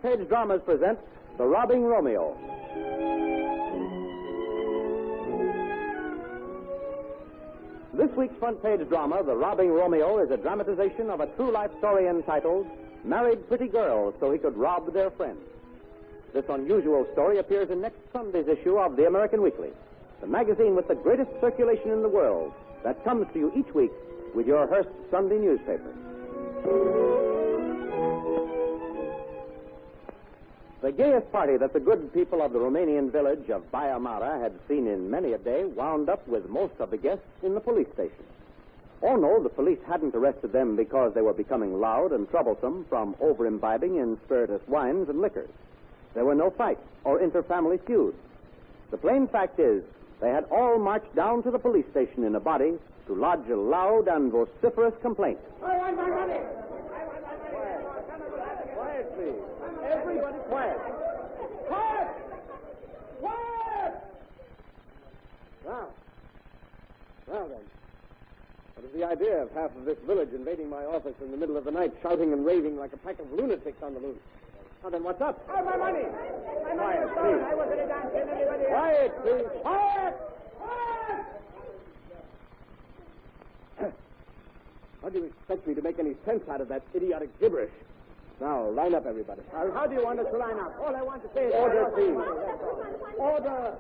Page Dramas present The Robbing Romeo. This week's front page drama, The Robbing Romeo, is a dramatization of a true life story entitled Married Pretty Girls So He Could Rob Their Friends. This unusual story appears in next Sunday's issue of the American Weekly, the magazine with the greatest circulation in the world that comes to you each week with your Hearst Sunday newspaper. The gayest party that the good people of the Romanian village of Baia Mare had seen in many a day wound up with most of the guests in the police station. Oh, no, the police hadn't arrested them because they were becoming loud and troublesome from over-imbibing in spirituous wines and liquors. There were no fights or inter-family feuds. The plain fact is, they had all marched down to the police station in a body to lodge a loud and vociferous complaint. Quiet, please. Everybody quiet. Quiet! Now then. What is the idea of half of this village invading my office in the middle of the night, shouting and raving like a pack of lunatics on the loose? Now then, what's up? Oh, my money! Quiet, please. I wasn't a dancing anybody else. Quiet, please. Quiet! How do you expect me to make any sense out of that idiotic gibberish? Now, line up, everybody. How do you want us to line up? All I want to say is... Order, please. Order!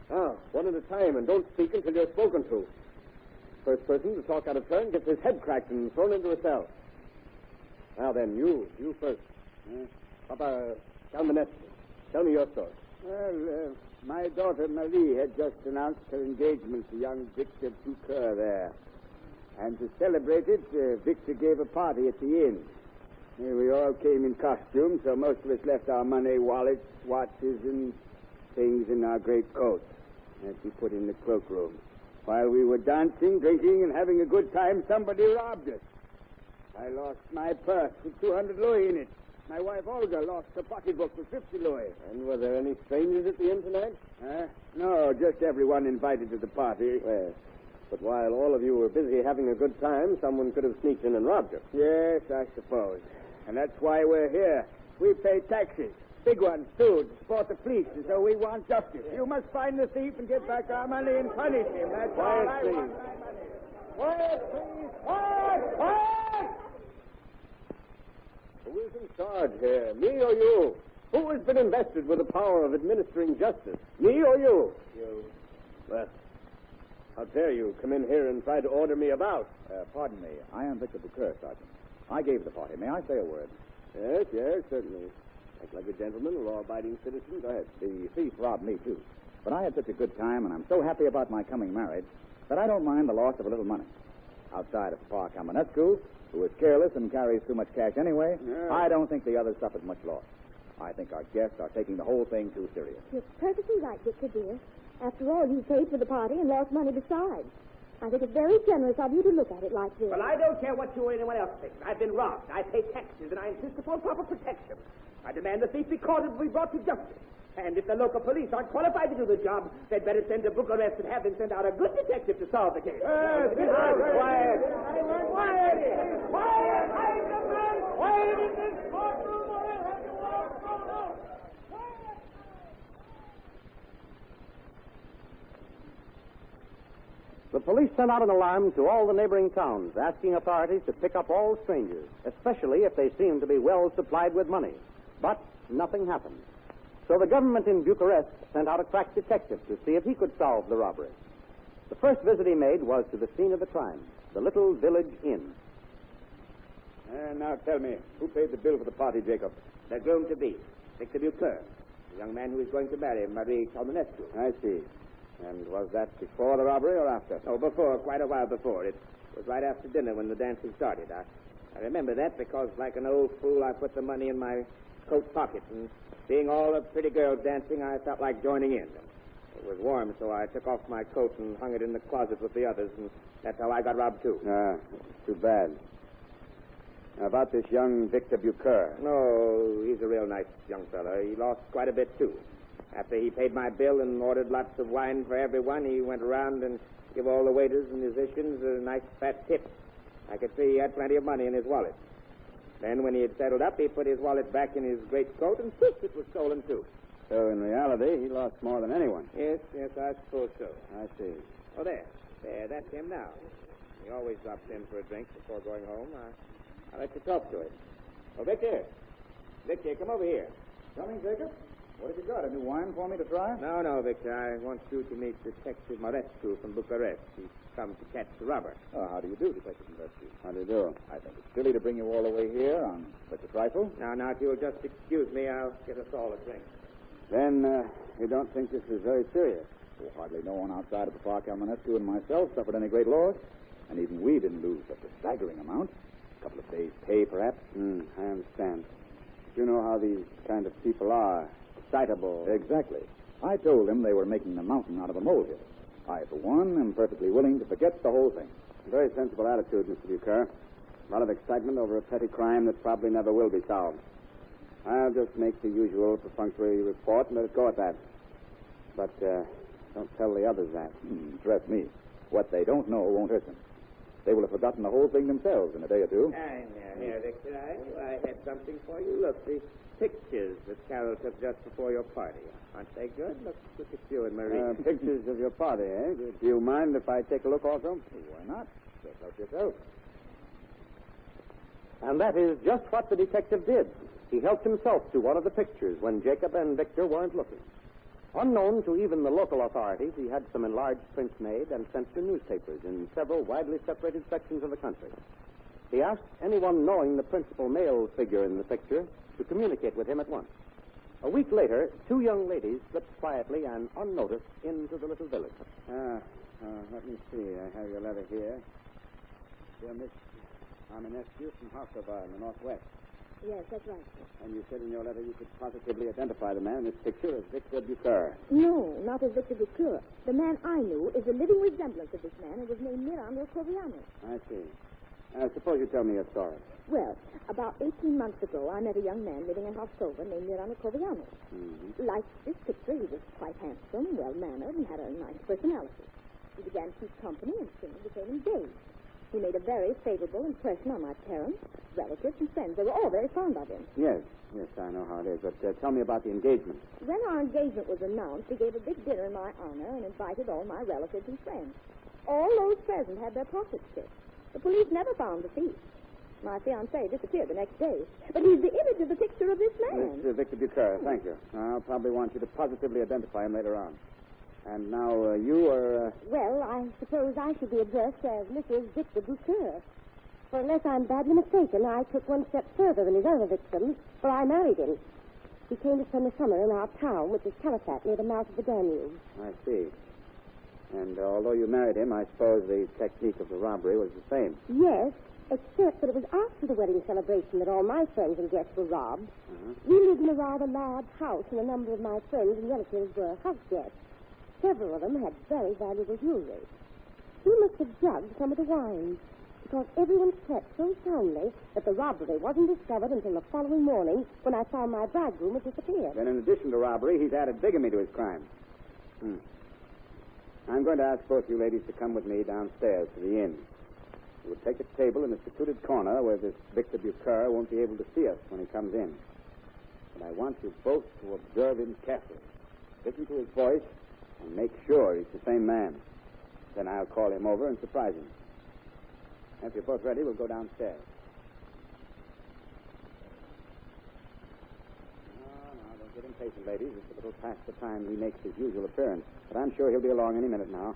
Now, one at a time, and don't speak until you're spoken to. First person to talk out of turn gets his head cracked and thrown into a cell. Now then, you first. Papa Calmanescu, tell me your story. Well, my daughter Marie had just announced her engagement to young Victor Ducour there. And to celebrate it, Victor gave a party at the inn. We all came in costume, so most of us left our money, wallets, watches, and things in our great coats that we put in the cloakroom. While we were dancing, drinking, and having a good time, somebody robbed us. I lost my purse with 200 louis in it. My wife Olga lost her pocketbook with 50 louis. And were there any strangers at the inn tonight? No, just everyone invited to the party. Well, but while all of you were busy having a good time, someone could have sneaked in and robbed you. Yes, I suppose. And that's why we're here. We pay taxes. Big ones, too, to support the police, and so we want justice. You must find the thief and get back our money and punish him. That's all I want. Quiet, please. Quiet! Who is in charge here, me or you? Who has been invested with the power of administering justice, me or you? You. Well, how dare you come in here and try to order me about? Pardon me. I am Victor Ducour, Sergeant. I gave the party. May I say a word? Yes, certainly. Act like a gentleman, a law-abiding citizen. Go ahead. The thief robbed me, too. But I had such a good time, and I'm so happy about my coming marriage, that I don't mind the loss of a little money. Outside of Papa Calmanescu, who is careless and carries too much cash anyway, I don't think the others suffered much loss. I think our guests are taking the whole thing too serious. You're perfectly right, Victor, dear. After all, you paid for the party and lost money besides. I think it's very generous of you to look at it like this. Well, I don't care what you or anyone else thinks. I've been robbed. I pay taxes, and I insist upon proper protection. I demand the thief be caught and be brought to justice. And if the local police aren't qualified to do the job, they'd better send a book arrest and have them send out a good detective to solve the case. Quiet! Quiet! I demand quiet in this courtroom, or I'll have you all thrown out. The police sent out an alarm to all the neighboring towns, asking authorities to pick up all strangers, especially if they seemed to be well supplied with money. But nothing happened. So the government in Bucharest sent out a crack detective to see if he could solve the robbery. The first visit he made was to the scene of the crime, the little village inn. Now tell me, who paid the bill for the party, Jacob? The groom-to-be, Victor Ducour, the young man who is going to marry Marie Calmanescu. I see. And was that before the robbery or after? Oh, before, quite a while before. It was right after dinner when the dancing started. I remember that because, like an old fool, I put the money in my coat pocket, and seeing all the pretty girls dancing, I felt like joining in. It was warm, so I took off my coat and hung it in the closet with the others, and that's how I got robbed, too. Too bad. Now, about this young Victor Ducour. No, he's a real nice young fellow. He lost quite a bit, too. After he paid my bill and ordered lots of wine for everyone, he went around and gave all the waiters and musicians a nice fat tip. I could see he had plenty of money in his wallet. Then, when he had settled up, he put his wallet back in his greatcoat, and poof, it was stolen, too. So, in reality, he lost more than anyone. Yes, I suppose so. I see. Oh, there, that's him now. He always drops in for a drink before going home. I'll let you talk to him. Oh, Victor, come over here. Coming, Jacob? What have you got? A new wine for me to try? No, Victor. I want you to meet Detective Morescu from Bucharest. He's come to catch the robber. Oh, how do you do, Detective Morescu? How do you do? I think it's silly to bring you all the way here on such a trifle. Now, if you'll just excuse me, I'll get us all a drink. Then, you don't think this is very serious? Well, hardly no one outside of the Park Almanescu and myself suffered any great loss. And even we didn't lose such a staggering amount. A couple of days' pay, perhaps. I understand. You know how these kind of people are. Excitable. Exactly. I told them they were making a mountain out of a molehill. I, for one, am perfectly willing to forget the whole thing. Very sensible attitude, Mr. Bucher. A lot of excitement over a petty crime that probably never will be solved. I'll just make the usual perfunctory report and let it go at that. But don't tell the others that. Trust me. What they don't know won't hurt them. They will have forgotten the whole thing themselves in a day or two. Here, Victor, I had something for you. Look, the pictures that Carol took just before your party. Aren't they good? Look at you and Marie. Pictures of your party, eh? Do you mind if I take a look also? Why not? Just help yourself. And that is just what the detective did. He helped himself to one of the pictures when Jacob and Victor weren't looking. Unknown to even the local authorities, he had some enlarged prints made and sent to newspapers in several widely separated sections of the country. He asked anyone knowing the principal male figure in the picture to communicate with him at once. A week later, two young ladies slipped quietly and unnoticed into the little village. Let me see. I have your letter here. Dear Miss Arminescu from Hausova in the Northwest. Yes, that's right. And you said in your letter you could positively identify the man in this picture as Victor Bucher. No, not as Victor Bucher. The man I knew is a living resemblance of this man and was named Miran Rokoviano. I see. Suppose you tell me your story. Well, about 18 months ago, I met a young man living in Hausova named Miran Rokoviano. Mm-hmm. Like this picture, he was quite handsome, well-mannered, and had a nice personality. We began to keep company and soon became engaged. He made a very favorable impression on my parents, relatives, and friends. They were all very fond of him. Yes, I know how it is. But tell me about the engagement. When our engagement was announced, he gave a big dinner in my honor and invited all my relatives and friends. All those present had their pockets picked. The police never found the thief. My fiancé disappeared the next day. But he's the image of the picture of this man. It's Victor Bucher. Thank you. I'll probably want you to positively identify him later on. And now, you are... Well, I suppose I should be addressed as Mrs. Victor Bucher. For unless I'm badly mistaken, I took one step further than his other victim, for I married him. He came to spend the summer in our town, which is Califat, near the mouth of the Danube. I see. And although you married him, I suppose the technique of the robbery was the same. Yes, except that it was after the wedding celebration that all my friends and guests were robbed. Uh-huh. We lived in a rather large house, and a number of my friends and relatives were house guests. Several of them had very valuable jewelry. He must have drugged some of the wine, because everyone slept so soundly that the robbery wasn't discovered until the following morning when I found my bridegroom had disappeared. Then in addition to robbery, he's added bigamy to his crime. I'm going to ask both you ladies to come with me downstairs to the inn. You will take a table in a secluded corner where this Victor Bucher won't be able to see us when he comes in. But I want you both to observe him carefully. Listen to his voice and make sure he's the same man. Then I'll call him over and surprise him. If you're both ready, we'll go downstairs. No, don't get impatient, ladies. It's a little past the time he makes his usual appearance. But I'm sure he'll be along any minute now.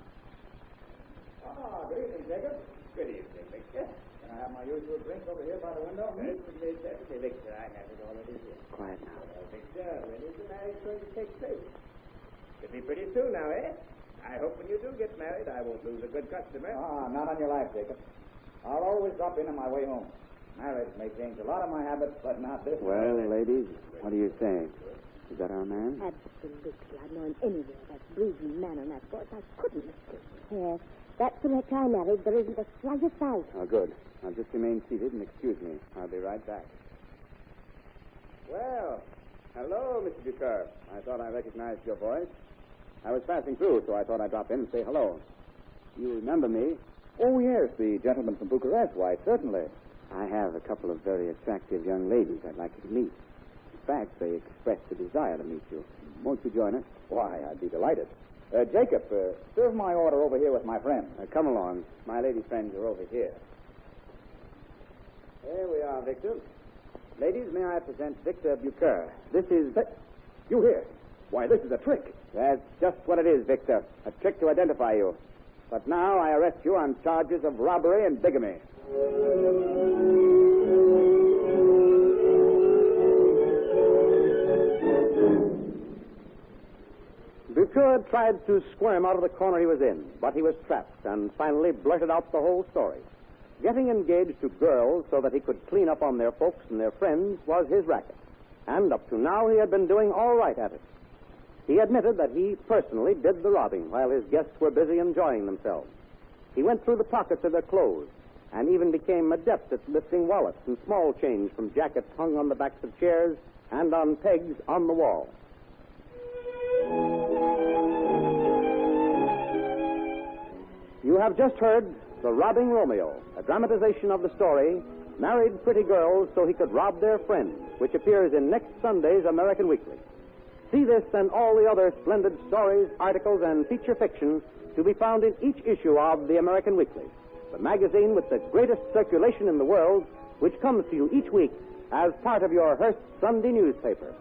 Good evening, Jacob. Good evening, Victor. Can I have my usual drink over here by the window? Certainly, Victor. I have it already here. Quiet now. Victor, when is the marriage going to take place? Could be pretty soon now, eh? I hope when you do get married, I won't lose a good customer. Not on your life, Jacob. I'll always drop in on my way home. Marriage may change a lot of my habits, but not this one. Well, ladies, what do you say? Is that our man? Absolutely. I'd know him anywhere. That breezy manner and that voice. I couldn't mistake him. Yes, that's the wretch I married. There isn't the slightest doubt. Oh, good. Now, just remain seated and excuse me. I'll be right back. Well, hello, Mr. Bucher. I thought I recognized your voice. I was passing through, so I thought I'd drop in and say hello. You remember me. Oh, yes, the gentleman from Bucharest. Why, certainly. I have a couple of very attractive young ladies I'd like you to meet. In fact, they expressed a desire to meet you. Won't you join us? Why, I'd be delighted. Jacob, serve my order over here with my friend. Come along. My lady friends are over here. There we are, Victor. Ladies, may I present Victor Bucher. This is... You here? Why, this is a trick. That's just what it is, Victor. A trick to identify you. But now I arrest you on charges of robbery and bigamy. Bucher tried to squirm out of the corner he was in, but he was trapped and finally blurted out the whole story. Getting engaged to girls so that he could clean up on their folks and their friends was his racket. And up to now, he had been doing all right at it. He admitted that he personally did the robbing while his guests were busy enjoying themselves. He went through the pockets of their clothes and even became adept at lifting wallets and small change from jackets hung on the backs of chairs and on pegs on the wall. You have just heard The Robbing Romeo, a dramatization of the story, Married Pretty Girls So He Could Rob Their Friends, which appears in next Sunday's American Weekly. See this and all the other splendid stories, articles, and feature fiction to be found in each issue of the American Weekly, the magazine with the greatest circulation in the world, which comes to you each week as part of your Hearst Sunday newspaper.